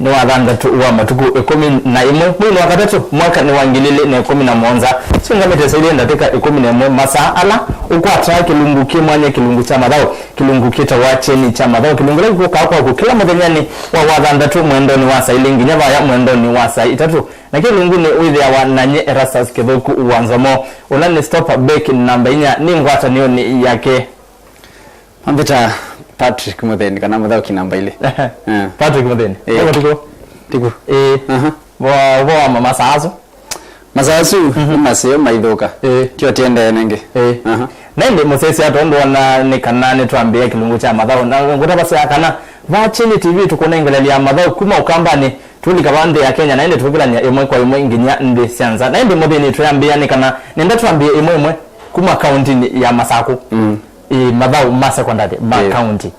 ni wa thandatu wa matuku 11 mwezi wa gatatu mwaka ni wa 2017 singamete saidi ndateka 11 masaa ala ukwata kilungu kimwanye kilungu cha madhao kilungu kita wacheni cha madhao kilungu lako kwa kila muthenyani wa thandatu mwendo ni wa sailingi nyava ya mwendo ni wa sai itatu na kilungu ni withia wa nanye Erastus Kithuku uwanzamo ulani stop back namba inya ni ngwata niyo ni yake ambita Patrick Mutheni kana muthao kinamba ile Patrick Mutheni tiko wa mama saazo maseo maithoka tio tiende nenge nende musesi atondo na nikanane tuambie kilungu cha madhao na ngutaba sia kana va chini TV tukona ingalelia madhao kuma ukambani tuli kabande ya Kenya naende tukilanya imwe kwa imwe nginya ndi sianza naende Mutheni tuambia nikana nenda tuambie imwe kuma county ya Masako madhao masa kwa ndade county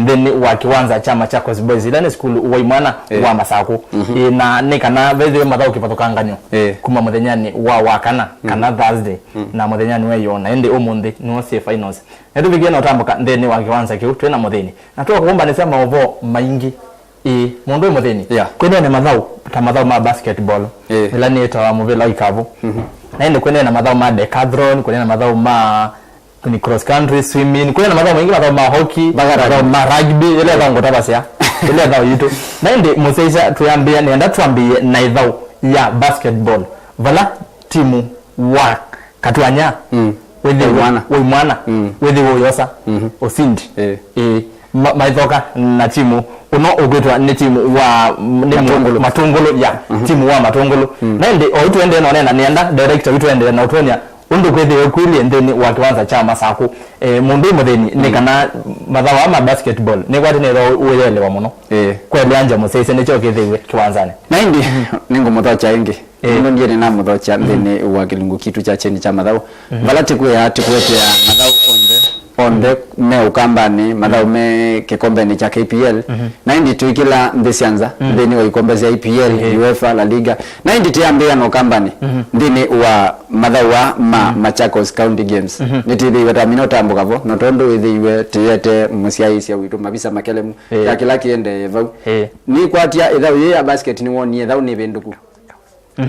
then wakiwanza chama cha Coast Boys ile school waimwana wa Masako na nikana vile madhao kipatoka nganyo kuma muthenyani wa kana Thursday na muthenyani we yona ende omunde no se finals edo bigena utambuka then wakiwanza kiu twena Mutheni na tuwa kuomba nisema ovo maingi mundu Mutheni kwene ne madhao ta madhao ma basketball ila ni eta muvela ikavu na ende kwene na madhao ma decathlon kwene na madhao ma ni cross country swimming kuna madhao mengi madhao ma hockey madhao ma rugby ile ndio ngotaba sia ile ndio yitu na ndi museisha tuambie nenda tuambie na idhao ya basketball vala timu wa katwanya wewe mwana wewe yosa osindi maithoka na timu uno ogwetwa ni timu wa matungulu ya timu wa matungulu na ndi oitu ende nona nenda director witu ende na utonya undu kwethe kwili ndeni wakiwanza cha Masako mundu Mutheni nikana madhao ama basketball ni kwati ne uelewa muno kweli anja musese nicho kethiwe kiwanzane na indi ningo mutho cha ingi ngo ndiye na mutho cha ndeni wa kilungu kitu cha cheni cha madhao balati kwa ya tikwete ya madhao onde me ukambani madhao me kikombe ni cha KPL na indi tuikila mbesianza ndeni wa ikombe za IPL UEFA La Liga na indi tiambia no kambani ndeni wa madhao wa Machakos County Games nitithi weta minota ambukavo notondo withiwe tiete musiaisia witu mabisa makelemu ya kila kiende vau ni kwatia ithau ya basket ni woni ithau ni vinduku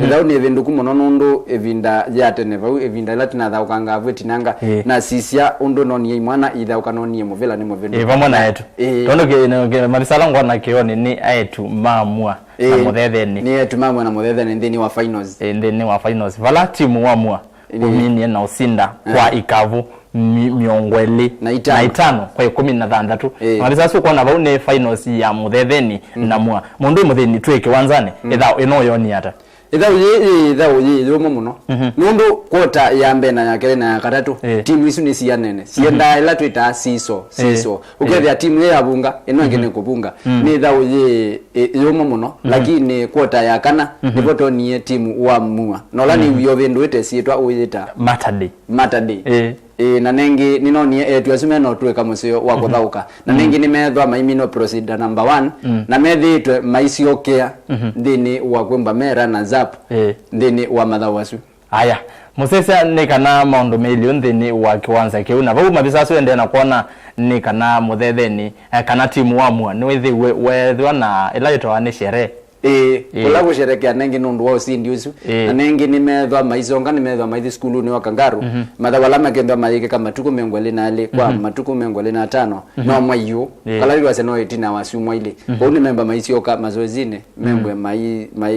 ithau ni vinduku muno nundu evinda yate ne vau evinda latina thau kanga vetinanga na sisia undu noni mwana ithau kanoni muvela ni muvindu vamona yetu tondo ke marisala ngwana kioni ni ayetu mamua na muthetheni ni yetu mamua na muthetheni ndini wa finals ndini wa finals vala timu wa mua umini na usinda kwa ikavu miongweli na itano kwa 16 marisasa kwa na baune finals ya muthetheni na mua mundu Mutheni tweke wanzane ithao ino yoni ata ithau rumo muno nundu kota ya mbena ya kere na katatu timu isu ni sianene sienda ila twita siso ukethia timu ya bunga ino ngene kubunga ni ithau rumo muno lakini kota ya kana nipoto ni timu wa mua nola ni yo vendwete sietwa uyita Matadi na nengi ninoni etu asume no tuwe kama sio wa kuthauka na nengi nimethwa maimino procedure number 1 na methitwe maisiokea ndini wa kwemba mera na zap ndini wa madhao asu aya musese nikana maundu milioni ndini wa kiwanza kiu na vau mabisa so ende na kuona nikana muthetheni kana timu wa mua ni wethwa na ilaitwa ni sherehe kula kusherekea nengi nundu wao si ndiusu na nengi nimethwa maisonga nimethwa maithi skulu ni wa Kangaru mathawala makendwa maike kama matuku mengwele na ale kwa matuku mengwele na 5 no mwayo kala liwa seno itina wasumwa ile kwa ni memba maisioka mazoezine membwe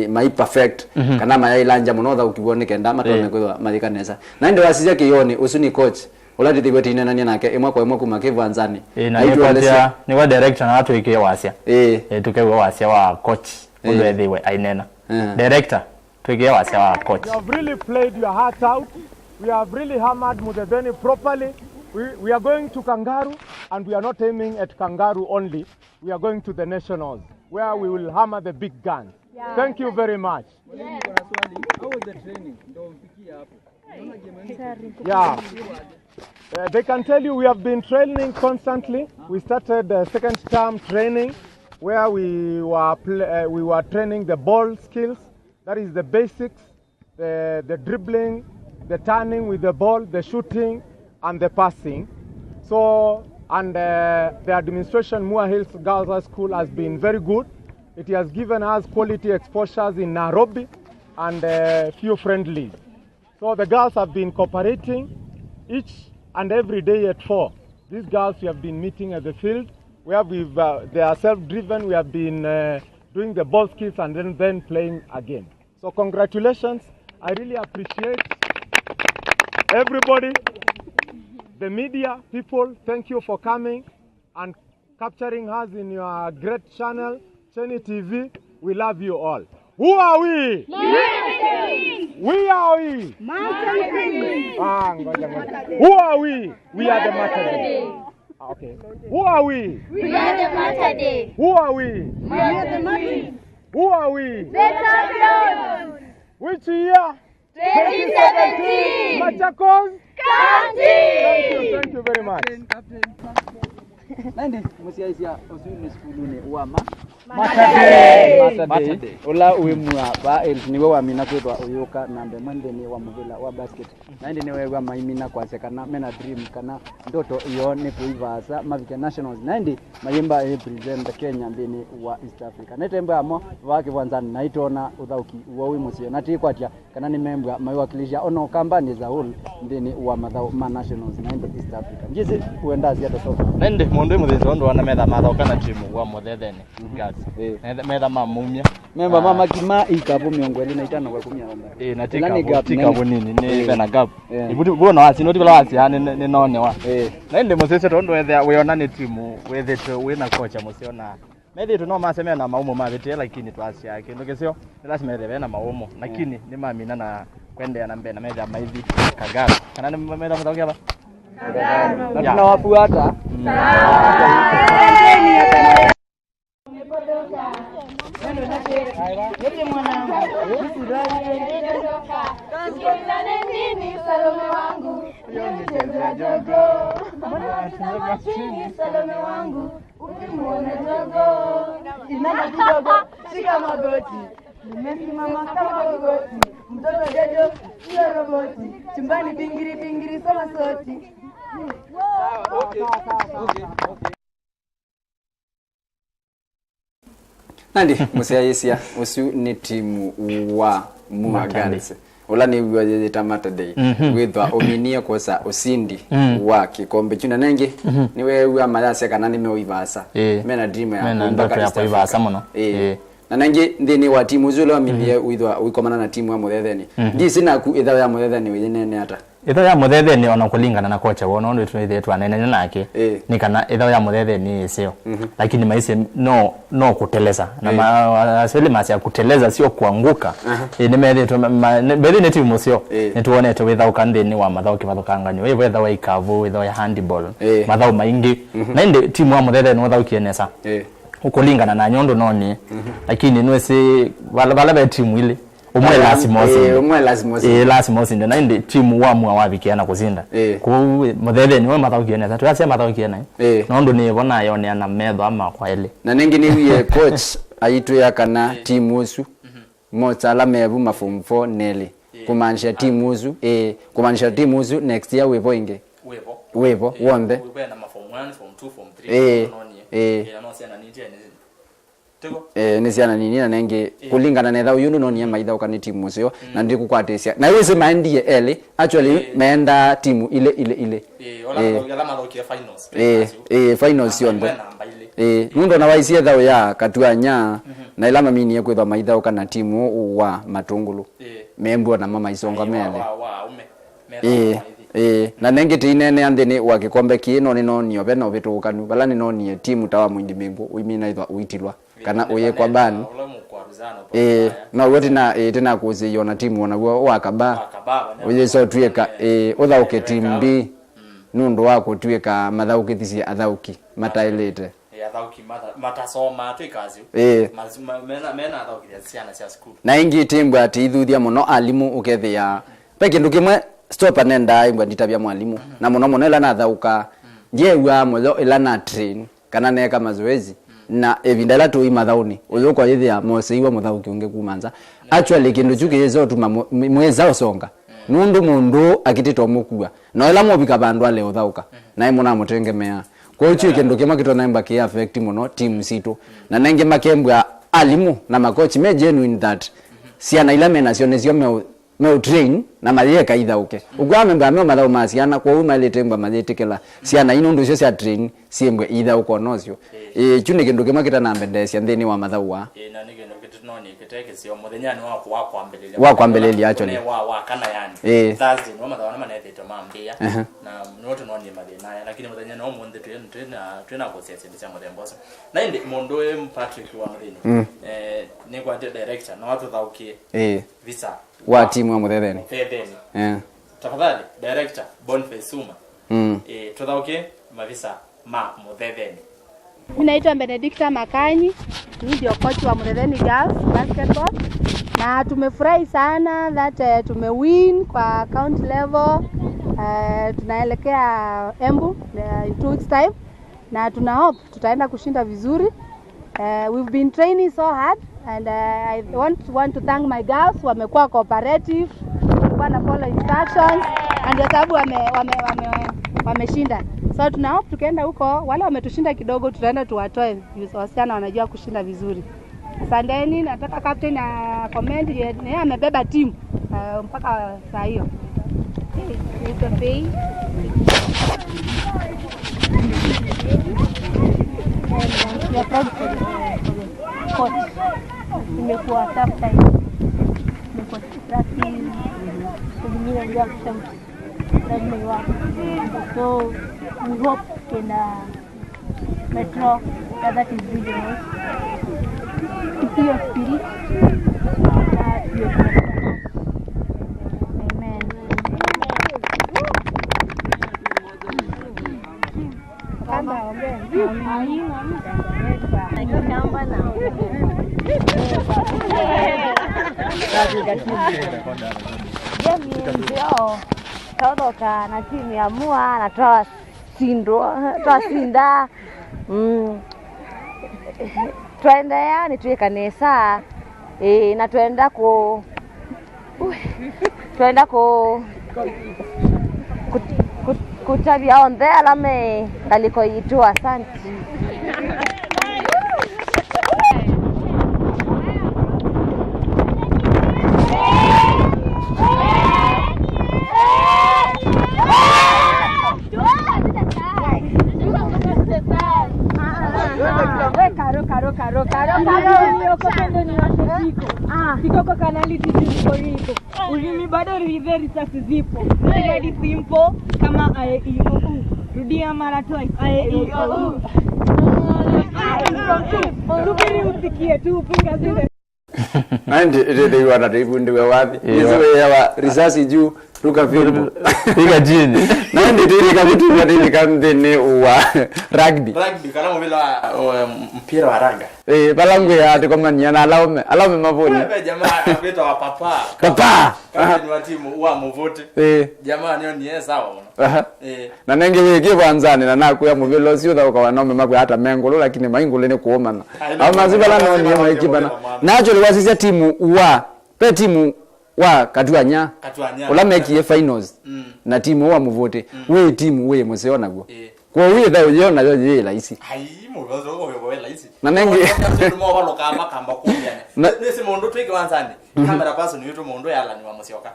mai perfect kana mai lanja munotha ukibone kenda matone kwa malikanesa na ndio wasizia kioni usuni coach ulati tibetina nani nake imwe kwa imwe kumakivanzani ni wa director na watu ikiwa wasia tukewe wasia wa coach ulwethiwe ainena director tuigia wasia wa coach. You have really played your heart out. We have really hammered Mutheni properly. We are going to Kangaru and we are not aiming at Kangaru only. We are going to the nationals where we will hammer the big guns. Thank you very much. How was the training? They can tell you we have been training constantly. We started the second term training where we were training the ball skills, that is the basics, the dribbling, the turning with the ball, the shooting, and the passing. So, and the administration, Moore Hills Girls High School, has been very good It has given us quality exposures in Nairobi and few friendlies. So the girls have been cooperating each and every day at 4. These girls we have been meeting at the field where they are self-driven. We have been doing the ball skills and then playing again. So congratulations. I really appreciate everybody. The media people, thank you for coming and capturing us in your great channel, Cheni TV. We love you all. Who are we? We are we? Who are we? We are the Matade. Okay. Who are we? We are the Matade. Who are we? We are the Matade. Who are we? The champions. Which year? 2017. Machakos County. Thank you very much. Nende musiaisia osuni skulune uama Matade. Ola uemua ba niwe wamina kwetwa uyoka nambe mwende ni wa muvila wa basket. Nende niwe wa maimina kwa sekana mena dream kana ndoto iyo ni kuivasa Mavike Nationals. Nende mayimba represent Kenya mbini wa East Africa. Netembe amo wake wanzani naitona uthauki uwe musio nati kwatia kana ni membwa mayiwakilisha ono kambani za hall mbini wa mathau ma Nationals nende East Africa. Ngizi uenda zia tosoka. Nende mundu muthizo ndo wana metha mathau kana timu wa muthethene guys metha mamumia memba mama kima ikapo miongo 25 kwa 10 na tika nini ni bena gap ibuti bona wasi noti bala wasi ni none wa nende musese ndo wethe wiona ni timu wethe wina kocha musiona methi no masemea na maumo mavete lakini twasi yake ndogesio lazima ethe na maumo lakini ni mamina na kwendea na mbena metha maithi kagara kana ni metha mutaukia ba na tunawafuata Salome wangu, yonichezea jogo. Mbona tazama chini Salome wangu, ukimuona jogo. Inana kidogo, shika magoti. Nimesimama kama goti. Mtoto jojo, sio roboti. Chumbani pingiri pingiri sama soti. Okay. Nandi musiaisia usu ni timu wa Muaganse. Ola ni wajeta Matade. Withwa ominia kosa usindi wa kikombe chuna nenge ni wewe amalase kana ni meoivasa. Mena dream ya ndoto ya kuivasa muno. Na nange ndini wa timu zulo aminie withwa wikomana na timu ya muthetheni. Ngisi na ku ithawa ya muthetheni winene ata. Ithawa ya muthetheni ona kulingana na kocha wono ndo tunithe twanene nake. Ni kana ithawa ya muthetheni sio. Lakini maisha no kuteleza. Na asili masi ya kuteleza sio kuanguka. Ni methe tu beli ni timu sio. Ni tuone tu without kandeni wa mathau kivathukangani. Wewe ithawa ikavu ithawa ya handball. Mathau maingi. Na inde timu ya muthetheni wathau kienesa. Ukulingana na nyondo noni lakini nwese wala timu ile umwe lazima osinde na inde timu wa mwa wabikiana kuzinda ku muthetheni we mathaukiene tatu ase mathaukiene nondo ni bona yone ana metho ama kwa ile na nengi ni wiye coach aitu ya kana timu usu motala mebu mafom 4 neli kumanisha timu usu kumanisha timu usu next year wevo inge wevo wonde na mafom 1 form 2 form 3 nisiana nini na nenge kulingana na thau yunu nonia maitha ukani timu ucio na ndi kukwatesia na wese maendie ele actually meenda timu ile ola mathokia finals finals yonde nundo na waisia thau ya katuanya na ila maminie kwithwa maitha ukana timu wa matungulu membwa na mama isonga mele na nenge tinene andene wa kikombe kino ni nonio beno bitukanu bala ni nonie timu tawa mwindi mengo uimina ithwa uitilwa kana uye kwa bani na wote na tena kuziona timu na wakaba uye so tueka uthauke timu B nundo wako tueka mathauki thisi athauki matailete athauki matasoma twikazi mena athauki ciana cia school na ingi timu ati ithuthia muno alimu ukethia peke ndukimwe stop anenda ingwa nditabia mwalimu na muno ila na thauka njewa mwezo ila na train kana neka mazoezi na evindala tu imathauni uyo kwa yithia moseiwa muthauki unge kumanza actually kindu chukizo tuma mweza osonga mundu akitito mukua no ila mobika bandu ale uthauka na imuna mutengemea kwa hiyo kindu kima kitona imba ki affect muno team situ na nenge makembwa alimu na makochi me genuine that ciana ila mena cionecio me train na matheka ithauke ugwa memba me mathau ma ciana kwa uma letengwa mathitikela ciana ino ndu cio cia train ciembwe ithauko nocio chune kindu kimwe kitana mbendecia nthini wa mathau wa na ni kindu kitunoni kiteke cio muthenyani wa kwambelelia actually wa kana yani Thursday no mathau na manethito mambia na noto noni mathina lakini muthenyani no munthi twina kuciacia cia muthemboso na indi mundu Patrick wa muthini ni kwa director no watu thaukie visa wa timu wa muthetheni tafadhali director Boniface Suma tuthaukie mavisa ma muthetheni. Mimi naitwa Benedicta Makanyi, ni ndio coach wa Muthetheni Girls Basketball na tumefurahi sana that tumewin kwa county level. Tunaelekea Embu in 2 weeks time na tuna hope tutaenda kushinda vizuri. We've been training so hard and I want to thank my girls, wamekuwa cooperative, wana follow instructions and ndio sababu wameshinda. So tuna hope tukienda huko wale wametushinda kidogo tutaenda tuwatoe wasichana wanajua kushinda vizuri. Asanteni, nataka captain na comment yeye amebeba team mpaka saa hiyo. Nimekuwa tough time. Nimekuwa practice. Kujinyima ndio kusema. So we hope in Metro that is regional. Keep your spirit. Amen. Todoka na timu ya mua na toa sinda twende yani tuwe kanisa na twenda kutabia on there alame ngaliko yitu. Asante. Siko kwa kanali tijiko riko. Ulimi bado very sasa zipo. Very simple kama rudia mara twice. Subiri usikie tu punga zile. Andi ile wana ndiwe wapi? Hizo ya risasi juu ruka fimbo. Piga jini. Nandi ile kabutu ile kamdeni wa rugby. Rugby kana mvila mpira wa raga. Balangu ya atikomania na alaume mavoni. Wewe jamaa apita wa papa. Papa. Ni wa timu wa mvote. Jamaa niyo ni sawa mno. Na nenge wiki kwanzani na nakuya mvilo sio da kwa wanaume makwe hata mengolo lakini maingolo ni kuomana. Au mazibala no ni maikibana. Nacho liwasisia timu wa Katuanya. Ulameki finals. Na timu wa mvote. We timu we museona go. Kwa wewe da ujiona yoje laisi. Ai mubazo wewe laisi. Na nenge mo balo kamba kumbia. Nese mondo tweke wanzani. Camera person yuto mondo yala ni wa musioka.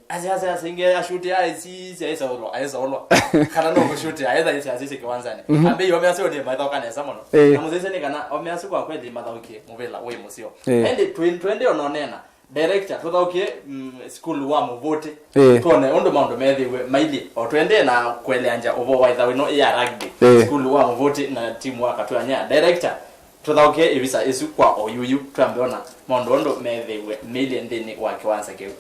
Aza singe ashuti si aisa olo. Kana no kushuti aisa isi kiwanzani. Ambe yo measo ni madha kanesa mono. Na muzese ni kana omeaso kwa kweli madha ukie muvela we musio. Ende twende ononena. Director tutaukie school wa mvote tuone ondo maundo methiwe maili o twende na kweleanja obo waitha wino ya rugby school wa mvote na timu wa Katuanya. Director tutaukie ibisa isu kwa oyuyu tuambeona maundo ondo methiwe million ndini wa kiwanza kiu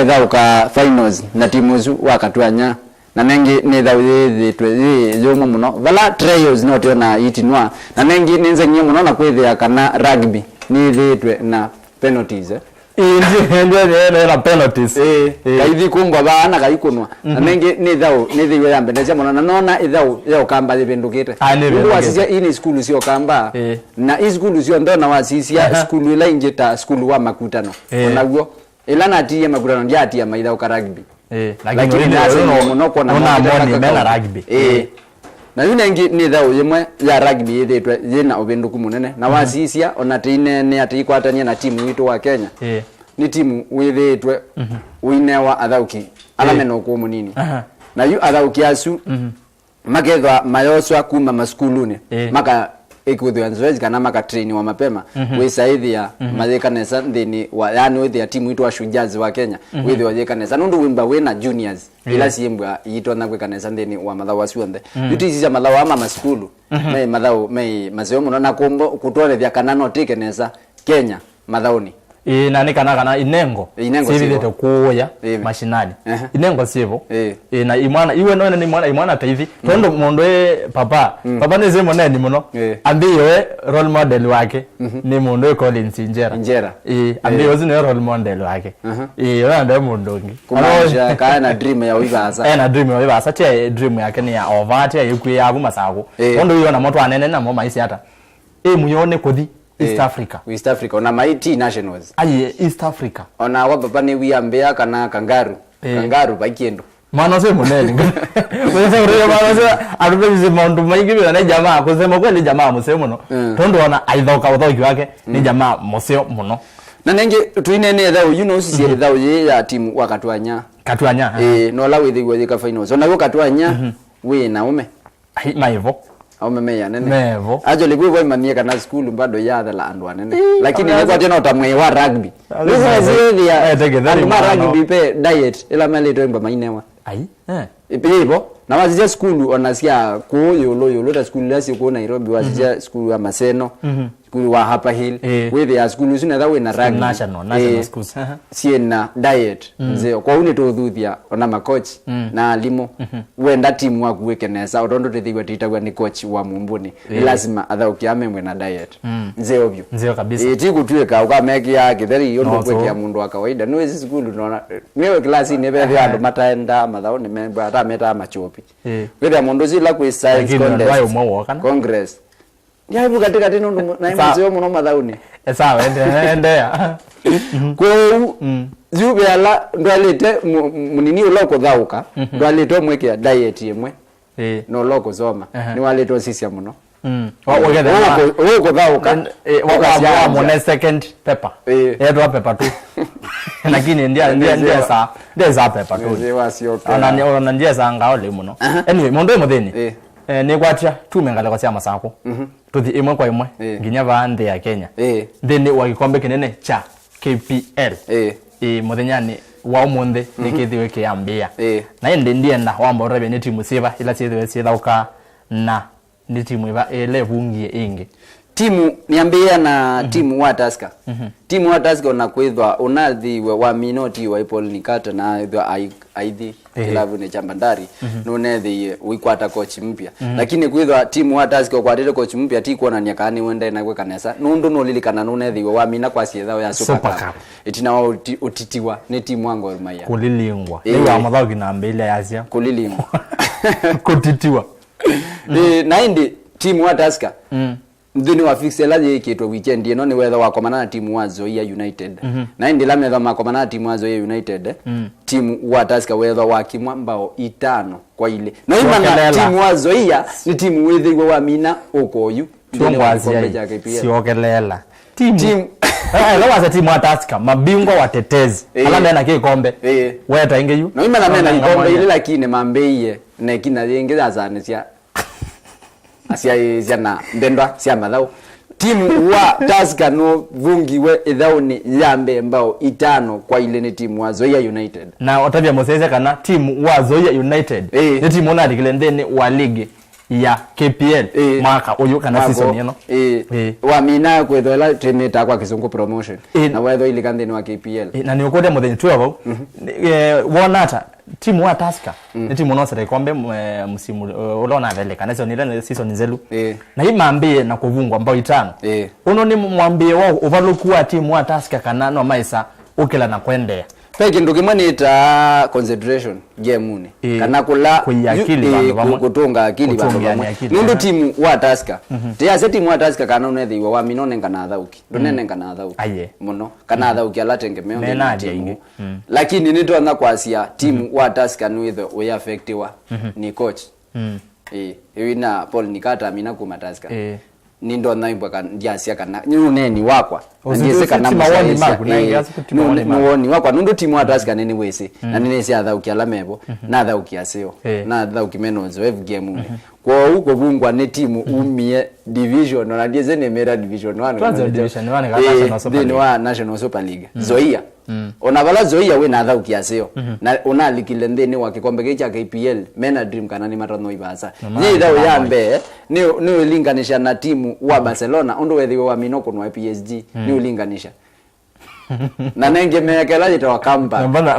thauka finals na timu zu wa Katuanya na nengi ni thawithe twezi zomo muno vala trials no tiona itinwa na nengi ninze nyie muno na kwithia kana rugby ni thitwe na penalties ndio na penalties kaithi kungwa bana kaikunwa na nengi ni thiwe ya mbendecia muno na nona ithau kamba thibindukite ndu wasisia ini school sio kamba na i school sio ndona wasisia school ila ingita school wa makutano onaguo ila natie makutano ndia atia maithau ka rugby lakini muno kwa na mena rugby na yune ngi ni thau yimwe ya rugby ithitwe yina ubinduku munene na wasisia ona tine ne atikwatania na timu yitu wa Kenya ni timu withitwe winewa athauki alameno ku munini na yu athauki asu makethwa mayoswa kuma maskuluni maka ikuthwa nzoezi kana maka train wa mapema wisaithia mathikanesa nthini wa yani withia timu itu wa Shujazi wa Kenya withia thikanesa nundu wimba wina juniors ila siembwa yitwa na kwekanesa nthini wa mathawa cionthe yutisiya mathawa ama maskulu me mathawa me mazeo muno na kumbo kutwarethia kana no tikenesa Kenya mathauni na ni kana inengo sivile to kuya mashinani inengo sivo na imwana iwe no ni imwana taivi tondo mondo papa ne zemo nani muno ambiwe role model wake ni mondo Collins Injera ambiwe zino role model wake yanda mondongi kumaja kana dream ya Wivasa na dream ya Wivasa che dream yake ni ya ovati ya yuku ya bumasago mondo yo na moto anene na mo maisi hata muyone kodi East Africa ona mighty nationals East Africa ona wa papa ni wiambea kana kangaru bakiendo mano se moneni wewe ure mano se arubezi mondo maigi na jamaa kusema kweli jamaa museo muno tondo ona aithoka uthoki wake ni jamaa museo muno na nenge tuinene thau sisi thau ya timu wakatwanya no la withigwa thika finals ona wakatwanya we na ume maivo au memeya nene mevo ajo ligwe imania kana school bado ya la andwa nene lakini ni kwa tena utamwe wa rugby nizia rugby pe diet ila mali to imba mainewa ipibo na wazia school onasia yolo ta school lasi ko Nairobi wazia school ya Maseno school wa Hapa Hill with ya school zina dawe na rugby national schools siena diet nzeo kwa une to thuthia ona ma coach na alimo wenda timu wa kuwekenesa otondo tithigwa titagwa ni coach wa mumbuni lazima athaukia memwe na diet nzeo byo nzeo kabisa tikutweka ukameki ya githeri yondo kwekia mundu wa kawaida no ezi school unaona mewe class ni bebe andu mataenda mathao ni memba ata meta machopi wetha mundu zila ku science congress yaibu katika tino na imazeo muno mathauni sawa endea kwa zube ala ndwalete munini uloko thauka ndwalete mwekea diet yemwe no loko zoma ni waleto sisi muno wako thauka wako mone second pepper yeto pepper tu lakini ndia za pepper tu ana ndia za ngao le muno anyway mondo muthini ni kwatia tumengala kwa siama sako tuthi imwe kwa imwe nginya bande ya Kenya thini wa gikombe kinene cha KPL muthenyani wa umunthe nikithiwe kiambia na indi ndienda wamba urebe ni timu siva ila sithiwe sithauka na ni timu iva ele bungie ingi timu niambia na timu wa Tusker timu wa Tusker na kwithwa unathiwe wa minoti wa Paul Nikata na ithwa aithi kilabu ni cha Bandari no nethi wikwata coach mpya lakini kwithwa timu wa Tusker kwatete coach mpya ti kuona nyakani wenda na gwekanesa nundu no lilikana no nethi wa mina kwa ciethao ya Super Cup itina wa utitiwa ni timu wa Gor Mahia kulilingwa ni wa mathauki na mbele ya Asia kulilingwa kutitiwa na indi timu wa Tusker ndini wa fixela ye kitwa weekend ino ni wetha wakomana na timu wa Zoia United na indi la metha makomana na timu wa Zoia United timu wa Tusker wetha wakimwa mbao 5 kwa ile na imana timu wa Zoia ni timu wethigwa wa mina ukoyu siokelela timu lawa timu wa Tusker mabingwa watetezi alanda na kikombe weta ingeyu na imana mena kikombe ile lakini mambeiye na kina yengeza zanisia asia na ndendwa sia mathau timu wa Tusker no vungiwe ithauni yambe mbao 5 kwa ile ni timu wa Zoia United na otavia mosese kana timu wa Zoia United ni timu na dikilendeni wa ligi ya KPL mwaka uyu kana season yeno wa mina kwethola tremeta kwa Kizungu promotion na wetho ile kandeni wa KPL na ni ukode mutheni tuwa wonata timu wa Tusker ni timu no sere kombe msimu ulona vele kana season nzelu na hii maambie na kuvungwa mbao 5 uno ni mwambie wao uvalukuwa timu wa Tusker kana no maisa ukila na kwendea peki ndo kimwanita concentration game ni kana kula kutunga akili bantu bamwe nundu timu wa Tusker tia timu wa Tusker kana unethiwa wa minone kana thauki ndonene kana thauki muno kana thauki alatenge meonge lakini nitona kwasia timu wa Tusker nwitho we affectiwa ni coach wina Paul Nikata amina kuma Tusker ni ndo naimba kan ndiasia kana neni wakwa ndiese kana mawoni maku na ngiasi kutimawoni mawoni wakwa nundu timu wa Tusker neni wese na neni sia thaukia lamebo na thaukia sio na thaukia menozo every game kwa huko bungwa ne timu umie division na ndieze ne mera division 1 division 1 wa National Super League Zoia ona bala Zoia we na thaukia sio na ona likile ndeni wa kikombe kicha KPL mena dream kana ni matano ibasa ni thau yambe ni ulinganisha na timu wa Barcelona ondo wethiwe wa Minoko na PSG ni ulinganisha na nenge mekela jita kamba bana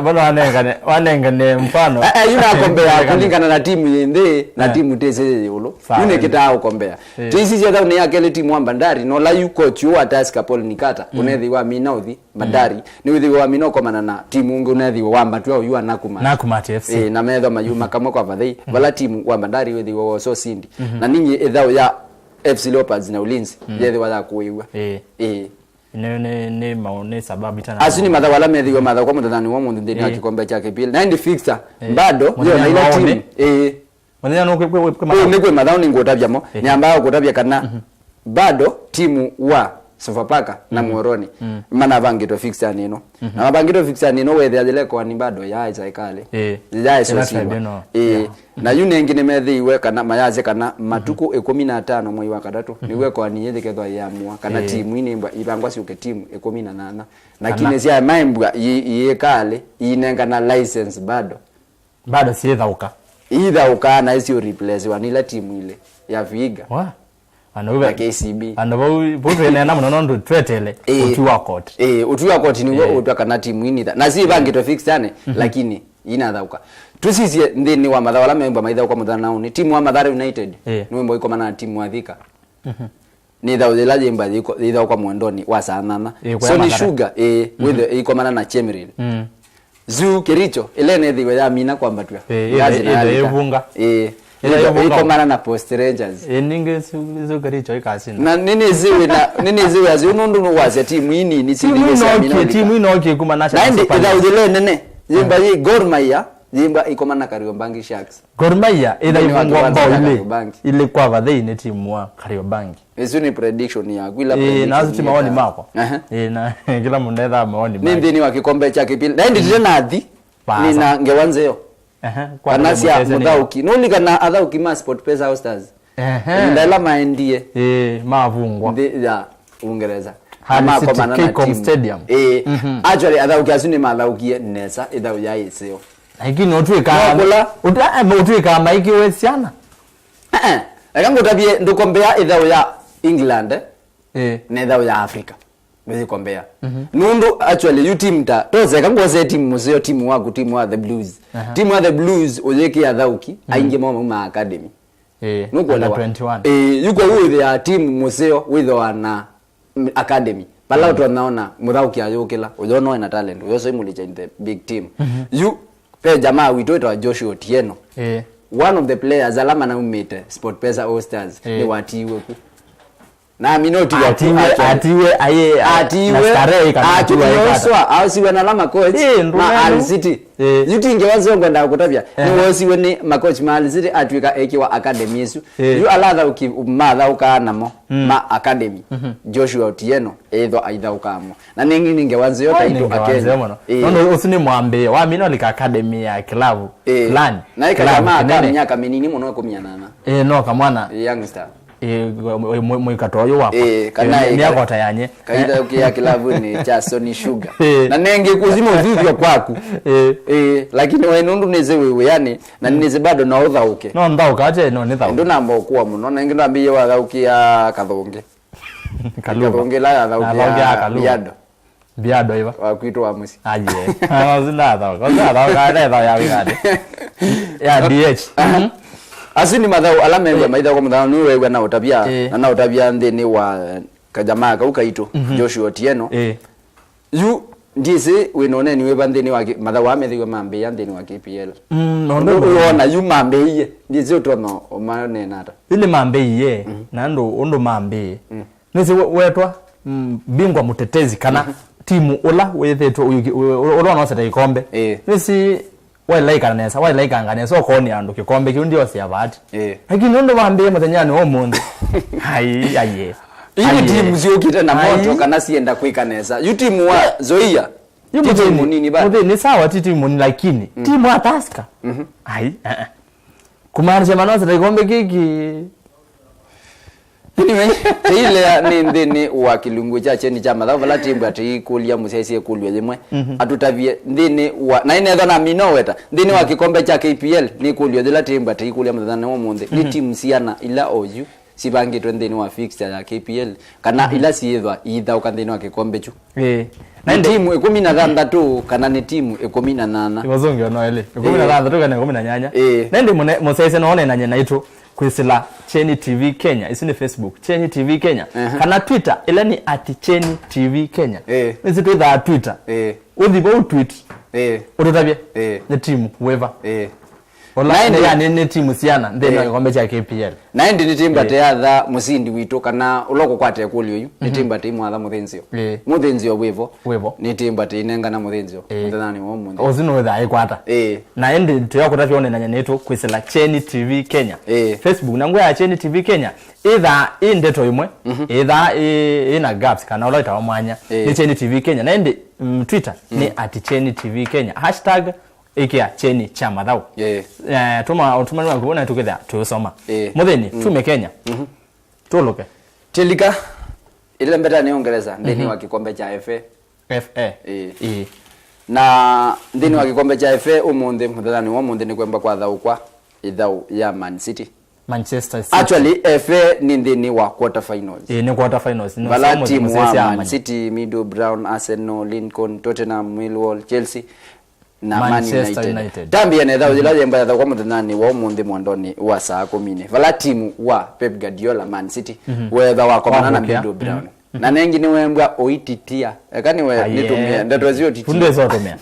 wanengane mfano yuna kombea kulingana na timu yende na timu tese yolo yune kita kombea tisi zeta ne yakele timu wa Bandari no la yuko chuo Tusker Paul Nikata unethi wa Minauthi Bandari ni uthi wa Minoko mana na timu unge unethi wa Mbatu au yu Nakuma FC na metho mayuma kama kwa bathei wala timu wa Bandari uthi wa so sindi na ninyi ethao ya FC Leopards na Ulinzi yethi wa kuiwa ne maone sababu tena asini madawala medhigo madhawa kwa mtandani wa mundu ndeni ya kikombe chake pili na ndi fixer bado ndio na ile timu mwenye nikwe madhawa ni ngotabyamo nyamba ngotabya kana bado timu wa Sofapaka na Muhoroni mana bangito fixer nino na bangito fixer nino wethe ajeleko ni bado ya isaikale ya sosiwa na yune ngine medhiwe kana mayaze kana matuku 15 mwezi wa kadatu niwe kwa niyende ketho ya mwa kana timu ine ibangwa siuke timu 18 na kinesi ya maimbwa yekale inenga na license bado siethauka idhauka na isio replace wanila timu ile ya Viga anowe KCB anowe bozo na muno ndo twetele utuwa court ni wewe utaka na timu ini na si bangito fix tane lakini ina dhauka tusisi ndini wa madhawala memba maidha kwa mudhana ni timu wa Mathare United ni wembo iko mana timu wa Thika ni dhaudelaje mba iko kwa mwendoni wa sanana so ni Sugar with iko mana na Chemiril Zoo Kericho ile ne dhiwe ya mina kwa mbatwa yazi na evunga iko mana na Post Rangers ninge Zoo Kericho ikasina na nini ziwe azi unundu wazi timu ini ni timu ino kuma national super na dhaudele nene zimba hii Gor Mahia zimba iko mana Kariobangi Sharks Gor Mahia ida ifungwa bao ile kwa vadhei ni timu wa Kariobangi hizo ni prediction ya kwila prediction nazo timu maoni mako na kila mundetha maoni mako ndini wa kikombe cha kipili na ndi tena athi nina ngewanzeo kwa nasi ya mudauki nuli kana athauki ma Sport Pesa All Stars ndala maendie mavungwa ya Uingereza ama kwa maana na stadium actually athauki asuni mathaukie nesa ithau ya iseo lakini utwika maiki wesiana akango tabie ndukombea ithau ya England na ithau ya Africa wewe kombea nundu actually you team ta toze kango ze team muzeo timu waku timu wa the Blues timu wa the Blues oyeki athauki ainge mama academy nuko la 21 yuko with ya team muzeo with wana academy bala tunaona muthauki ayokela ujono ina talent uyoso imulicha in the big team you pe jamaa witoitwa Joshua Otieno one of the players alama na umete Sport Pesa All Stars ni watiwe ku na minoti ya atiwe na starehe katiwa au siwe na alama coach na Al City yutinge wanzo ngenda kutabia ni wosiwe ni makochi ma Al City atwika ekiwa academy yesu yu alatha ukimatha ukanamo ma academy Joshua Otieno eitho aitha ukamo na ninge wanzo yote ito akenya no usini mwambe wa mino lika academy ya club plan na ikama academy miaka minini muno 18 no kamwana youngster mwikatoyo wako miaka tayanye kaida ukia kilavu ni cha Sony Sugar na nenge kuzima vivyo kwaku lakini wewe nundu neze wewe yani na neze bado na uthauke no ndauka aje no nithauke ndo namba kwa muno na ngendo ambiye wa thaukia kathonge kathonge la thaukia biado iba wakwitwa wa musi aje azina thauka ya wigade ya DH asini madhau alama ya maitha kwa mudhanu wewe na utabia na utabia ndeni wa kajamaa kaukaito Joshua Otieno yu ndise wenone ni weba ndeni wa madhau amethigwa mambe ya ndeni wa KPL unaona yu mambe iye ndise utono omane nata ile mambe iye na ndo mambe nisi wetwa bingwa mutetezi kana timu ola wethetwa ola no seta ikombe nisi why like anesa why like anganesa okoni andu kikombe kiundi ose abati lakini ndo bambie muthenyani wo mundu hai aye ili timu ziokita na moto kana sienda kwikanesa yu timu wa Zoia timu nini ba ni sawa timu ni lakini timu ataska hai kumaanisha manoza kikombe kiki ile ndini wa kilungu cha cheni cha madhavu la timu ati kulia musesi kulwe limwe atutavie ndini wa na ine thona minoweta ndini wa kikombe cha KPL ni kulwe la timu ati kulia mudhana wo munde ni timu siana ila oju sibangitwe ndini wa fixture ya KPL kana ila sieva itha ukandini wa kikombe chu na timu 16 kana ni timu 18 ibazonge no ele 16 kana 18 nende musesi naone nanye naito kwisila Cheni TV Kenya isini Facebook Cheni TV Kenya kana Twitter ila ni @Cheni TV Kenya nisi twitha Twitter uthibo tweet ututabye ni timu weva ola ni timu siana ndena kikombe cha KPL na ndi ni timu bateyatha musindi wito kana uloko kwate kulio yu ni timu batimu atha muthenzio wevo ni timu bateinenga na muthenzio muthathani wo mundu ozino wetha ikwata na ndi tuyakutavye one nanya neto kwisila Cheni TV Kenya Facebook nangwe ya Cheni TV Kenya either indeto imwe either ina gaps kana ulaita wa mwanya ni Cheni TV Kenya na ndi Twitter ni @Cheni TV Kenya ikia Cheni cha madhau tuma kuona tuketha tusoma mutheni tume Kenya tuluke telika ile mbeta ni Uingereza ndeni wa kikombe cha FA na ndeni wa kikombe cha FA umunthe muthani wo munthe ni kwemba kwa thau kwa ithau ya Manchester City actually FA ni ndeni wa quarter finals ni quarter finals no bala timu wa Man City, Middlesbrough, Arsenal, Lincoln, Tottenham, Millwall, Chelsea na Manchester United. Tambia na dhao zila jemba dhao kwa muthanani wa umundi mwandoni wa saa 10. Vala timu wa Pep Guardiola Man City wetha wako manana Middlesbrough. Na nengi ni wembwa oititia. Ekani we nitumia ndeto zio titia. Funde zo tumia.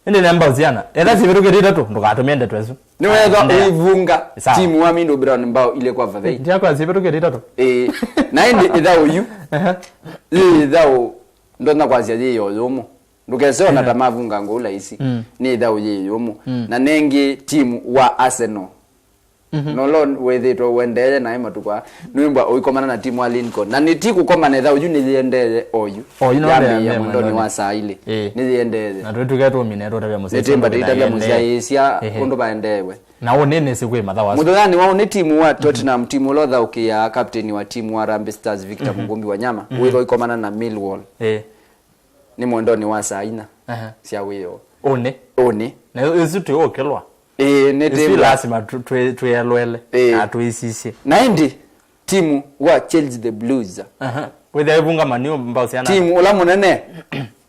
Ende namba uziana. Enda siviruke ditatu ndokatumia ndeto ezo. Ni wetha uivunga timu wa Middlesbrough mbao ile kwa vadhei. Ndia kwa siviruke ditatu. Na ende idhao yu. Idhao ndona kwa zia yo yomo. Ndukeseo na tamavunga ngula isi ni idhao ye yomo na nengi timu wa Arsenal nolon wethitwo wendele na ima tukwa nwimba oikomana na timu wa Lincoln na nitiku koma na idhao yu niliendele oyu ya mwendoni wa saa ile niliendele na tutuketu mineto tabia musesi nitimba titabia musyaisia kundu baendewe na onene sikwe madhawa mudhani wao ni timu wa Tottenham timu lodha ukia captain wa timu wa Harambee Stars Victor Mugumbi wa nyama wetho ikomana na Millwall ni mwendoni wa saa ina sia weo one na yuzu tuyo kelwa ne timu lazima tuyelwele na tuisisi na ndi timu wa Chelsea the Blues wetha ibunga manio mbausiana timu ula munene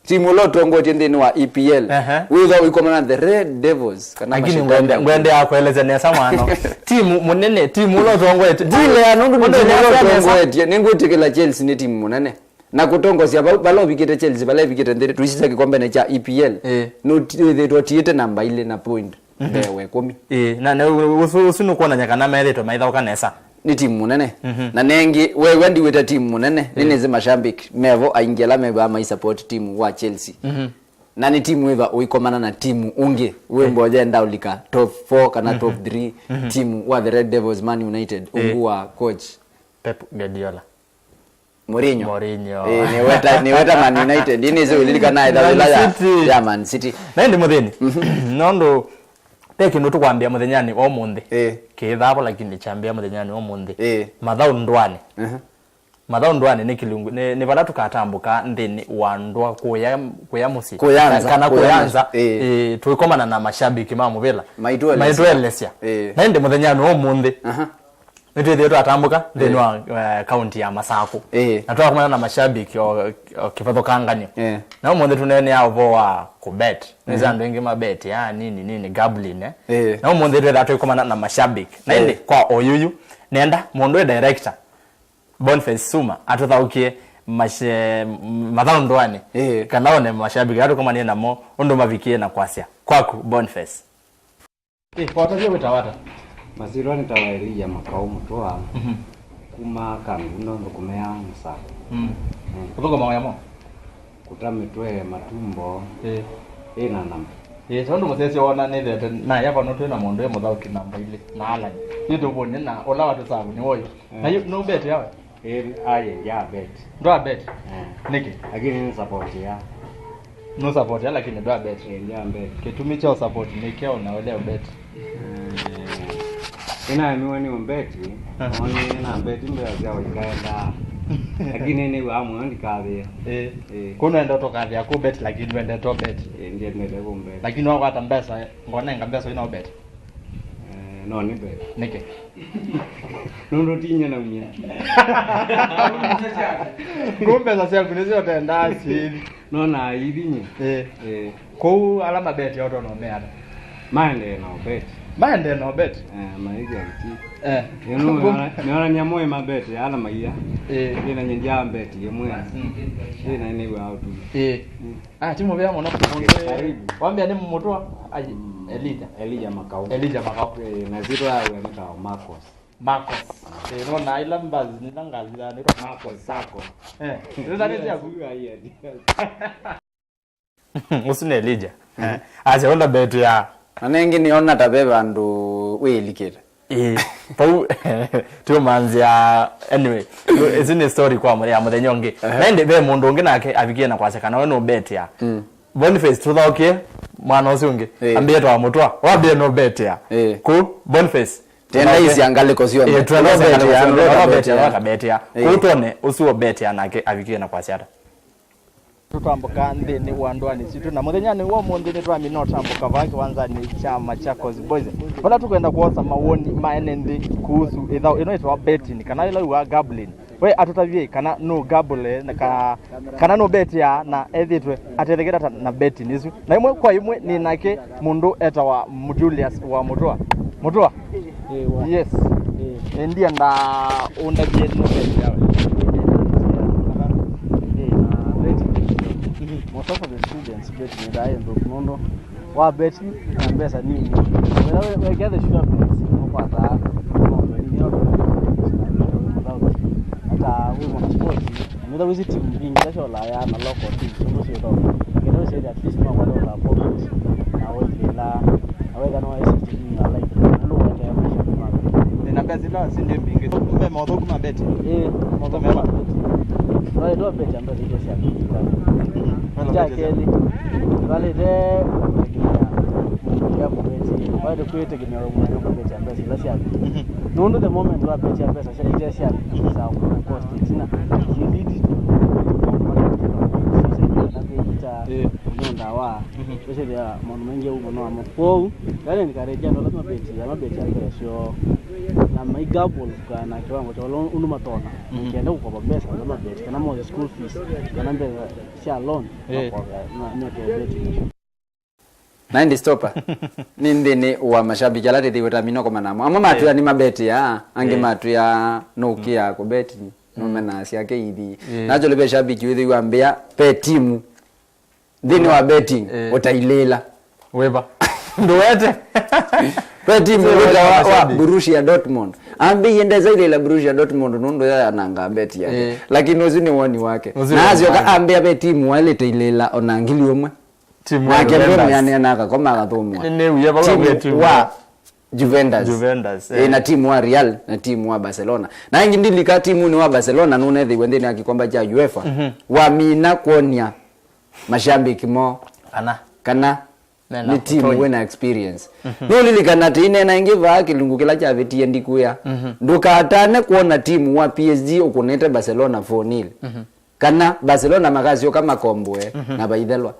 timu lo tongo tendeni wa EPL wetha ikomana the Red Devils kana lakini ngwende akweleza nesa mwana timu munene timu lo tongo dile ya nundu lo tongo ningutikela Chelsea ni timu munene na kutongosia balo bikete Chelsea bala bikete ndere tuishisa kikombe cha EPL no they tiete namba ile na point bewe 10 na usunu kuona nyakana maeleto maitha ukanesa ni timu munene na nengi wewe ndi weta timu munene nini zima shambik mevo aingela mevo ama support timu wa Chelsea na ni timu weva uikomana na timu unge wembo agenda ulika top 4 kana top 3 timu wa the Red Devils Man United ungu wa coach Pep Guardiola Mourinho ni weta Man United ini zo ilika na idha ya Man City na ndi mutheni nondo teki ndo tukwambia muthenyani o munthe kithapo lakini chambia muthenyani o munthe mathau ndwani mathau ndwani ni kilungu ni bala tukatambuka ndini wandwa kuya musi kana kuyanza tuikomana na mashabiki mamuvela maitwelesia na ndi muthenyani o munthe ndio ndio atambuka ndeni wa county ya Masako na tuakomana na mashabiki kifatho kanganyo na umonde tunene yao wa kubet niza ndo ingi mabet ya nini gambling na umonde ndio atuikomana na mashabiki na ndi kwa oyuyu nenda mondo director Boniface Suma atuthaukie mathano ndwani kana one mashabiki atukomania namo ondo mavikie na kwasia kwaku Boniface kwa tazio wetawata Maziro ni tawaelia makao mtoa kuma kangu ndo kumea Masako kutoka mawaya mo kutametwe matumbo na Tondu musese ona nithete na yako no twina mundu e muthauki namba ile na ala yitu bone na ola watu sabu ni woyo na no bet yawe aye ya bet ndo bet niki lakini ni support ya no support ya lakini ndo bet ya bet kitumi cha support nikeo na ole bet ina miwani mbeti oni na beti mbele ya wikaenda lakini ni wa mu ndikabe kuna ndo toka ya ku bet lakini wende to bet ndiye ndele ku bet lakini wako hata mbesa ngona nga mbesa ina bet no ni bet niki nundo tinya na umia ngombe sasa kunizio tenda asili no na idinye ko alama bet yoto no meada mande no bet maiga iti no nya moyo mabet ala maiya ina nyanja bet yemwe ina ni wa autu timu bya mona wambia ni mmotoa aje Elijah Makau na zito yawe mta Marcos no na ila mbazi ni nangazira ni Marcos sako ndio ndio kuya hiyo usine Elijah aje onda bet ya anengi niona tabebe andu wilikira pau tu manzia anyway isn't story kwa muri ya muthenyonge nende be mundu ungi nake abikie na kwasekana we no bet ya Boniface tuthokie mwana ucio ungi ambie twa mutwa wambie no bet ya ku Boniface tena hizi angaliko sio bet ya bet ya ku tone ucio bet ya nake abikie na kwasekana tutambuka ndini wandwani situ na muthenyani wo mundini twami no tambuka vangi wanza ni chama cha Coast Boys bora tukwenda kuosa mawoni maenendi kuhusu ithao inoitwa betting kana ile wa gambling we atutavie kana no gamble kana no bet ya na ethitwe atethegera na betting isu na imwe kwa imwe ni nake mundu eta wa Julius wa mutwa yes ndiye nda undabie no bet yawe most of the students bet in the end of nono wa bet na pesa nini we get the sugar bets kupata ni ata we mwana sports another visit ingi sio la ya na local team so sio ndo ngine say that this no wala la pocket na we la awe kana wa sisi ni like ndo wa ya maisha kama nina pesa la sinde mbingi kumbe mwa kuma bet mwa mema wale ndo bet ambazo ndio sasa keli wale de ya kubeti wale kuitegemea mwana kwa beti ambazo la siya nondo the moment wa beti ambazo sasa ile siya za cost tina jididi nonda wa sasa ya mambo mengi huko no amko yale nikarejea ndo lazima beti ya mabeti ambazo na maigable kana kiwango cha unuma tona ukienda huko kwa pesa lazima beti kana mo school fees kana mbele sha loan na beti na ndi stopa nindini wa mashabiki alati thiweta minoko manamo ama matu ya ni mabeti ya ange matu ya nokia ko beti no mena siake idi najo lebe shabiki withi wambia pe timu ndini wa betting utailela weba ndoete pe timu wa Borussia Dortmund ambi yenda zaile la Borussia Dortmund nundo ya nanga beti yake lakini uzini woni wake nazo ka ambia pe timu wale tailela onangili omwe timu ya Juventus na kama gathomwa ne uye ba wa Juventus na timu wa Real na timu wa Barcelona na ingi ndilika timu ni wa Barcelona nune thi wendeni akikomba cha UEFA wa mina kuonia mashambiki mo kana ni timu wena experience no lilikana tine na ingiva kilungu kila cha vetie ndikuya ndukatane kuona timu wa PSG ukunete Barcelona 4-0 kana Barcelona magazio kama kombwe na baithelwa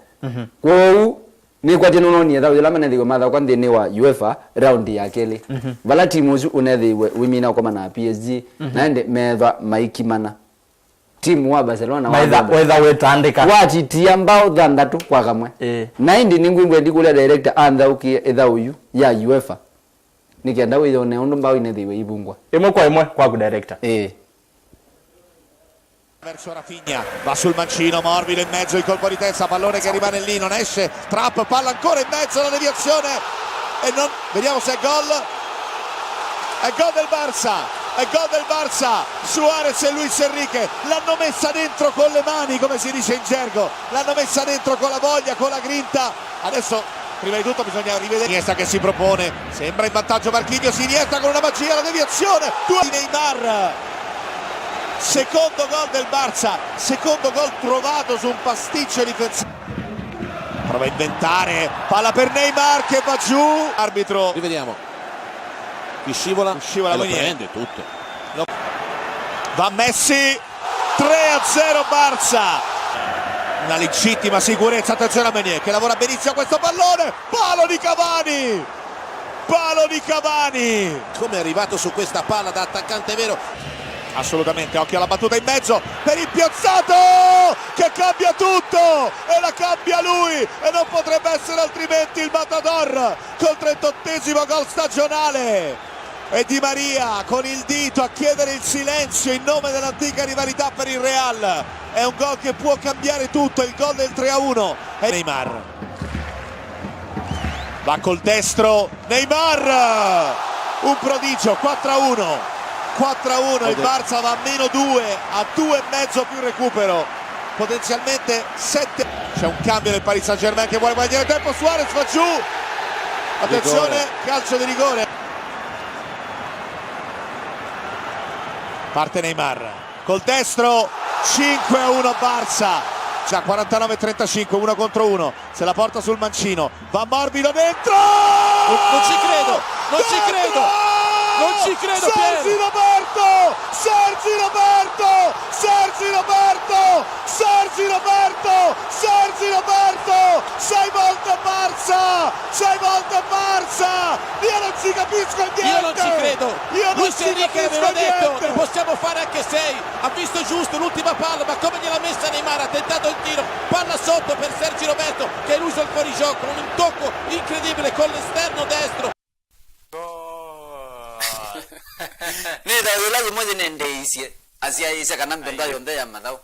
kwou ni kwa tino no ni tha ulama nethiwe matha kwa ndini wa UEFA round ya keli vala timu zu unethiwe wimina kwa na PSG na ndi metha maikimana timu wa Barcelona wetha wetandika wachitia mbao thandatu kwa kamwe na indi ningwingwe ndikulia director antha ukie etha uyu ya UEFA nikienda witho ne undu mbao inethiwe ibungwa imwe kwa director verso Rafinha, va sul mancino, morbido in mezzo, il colpo di testa, pallone che rimane lì, non esce, Trapp, palla ancora in mezzo, la deviazione e non, vediamo se è gol del Barça, Suarez e Luis Enrique l'hanno messa dentro con le mani, come si dice in gergo, l'hanno messa dentro con la voglia, con la grinta, adesso prima di tutto bisogna rivedere Iniesta che si propone, sembra in vantaggio Marquinhos, Iniesta con una magia, la deviazione, 2 di Neymar, secondo gol del Barça, secondo gol trovato su un pasticcio difensivo, prova a inventare, palla per Neymar che va giù, arbitro, rivediamo, qui scivola lo prende tutto, va Messi, 3-0 Barça. Una legittima sicurezza, attenzione a Meunier che lavora benissimo a questo pallone, palo di Cavani, come è arrivato su questa palla da attaccante vero, assolutamente, occhio alla battuta in mezzo per il piazzato che cambia tutto e la cambia lui e non potrebbe essere altrimenti il Matador col 38esimo gol stagionale. E Di Maria con il dito a chiedere il silenzio in nome dell'antica rivalità per il Real. È un gol che può cambiare tutto, il gol del 3-1. E Neymar va col destro, Neymar, un prodigio, 4-1, il Barça va a -2, a 2,5 più recupero, potenzialmente 7. C'è un cambio nel Paris Saint-Germain che vuole guadagnare tempo, Suarez va giù, attenzione, calcio di rigore. Parte Neymar col destro, 5-1 Barça, già 49-35, 1 contro 1, se la porta sul mancino, va morbido dentro, non ci credo Sergi Roberto, 6 volte Barça, io non ci capisco niente, io non ci credo, Luis Enrique aveva detto che possiamo fare anche 6, ha visto giusto l'ultima palla, ma come gliel'ha messa Neymar, ha tentato il tiro, palla sotto per Sergi Roberto che è l'uso il fuorigioco, un tocco incredibile con l'esterno destro. Neda wala moja nende isi asia isa kanambe ndayo ndaya madao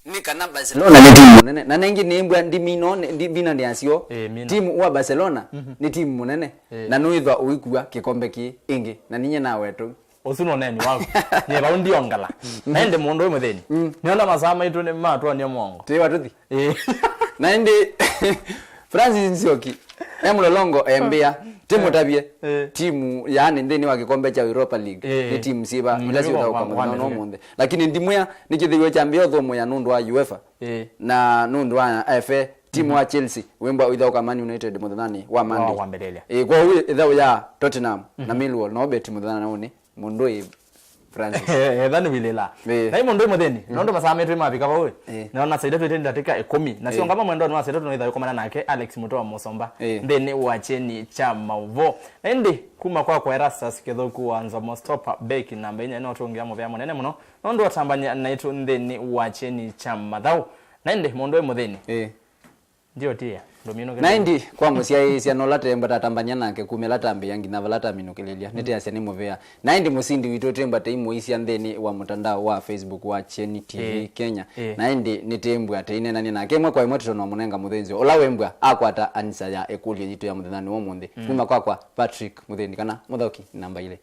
ni kanamba Barcelona ni timu nene na nengi nimbwa ndimino ndibina ndi asio timu wa Barcelona ni timu munene na nuithwa uikua kikombe ki ingi na ninye na wetu osuno neni wako nye baundi ongala nende mundu mutheni niona masama itu ni matwa ni mongo tiwa tuthi na ndi Francis Nsioki emulolongo embia timu tabie timu yani ndeni wa kikombe cha Europa League ni timu siba ilasi uta kwa no monde lakini ndimwe nikithiwe chambio thomo ya nundu wa UEFA na nundu wa FA timu wa Chelsea wemba without Man United mudhani wa Mandi kwa huyo idhao ya Tottenham na Millwall no bet mudhana naone mundu Francis dhani bilela na mundu mutheni nondo masama yetu mabika bawe naona saida twete ndatika 10 na sio ngama mwendo wa saida tunaitha yuko nake Alex Mutoa Musomba ndene wacheni cha mauvo ende kuma kwa Erastus kethoku wanza mostopa beki namba ine no tongia mo vya monene muno nondo watambanya naitu ndene wacheni cha madhau na ende mundu mutheni ndio tia domino ke 90 kwa musia no latemba tatambanya nake kumela tambi yangi na valata minukelelia nete asia ni movea 90 musindi wito temba taimu isia ndeni wa mtandao wa Facebook wa Cheni TV Kenya 90 nitembwa teine nani nake mwe kwa imwe tono munenga muthenzi olawembwa akwata anisa ya ekulia jitu ya muthani wo munde kuma kwa Patrick mutheni kana muthoki namba ile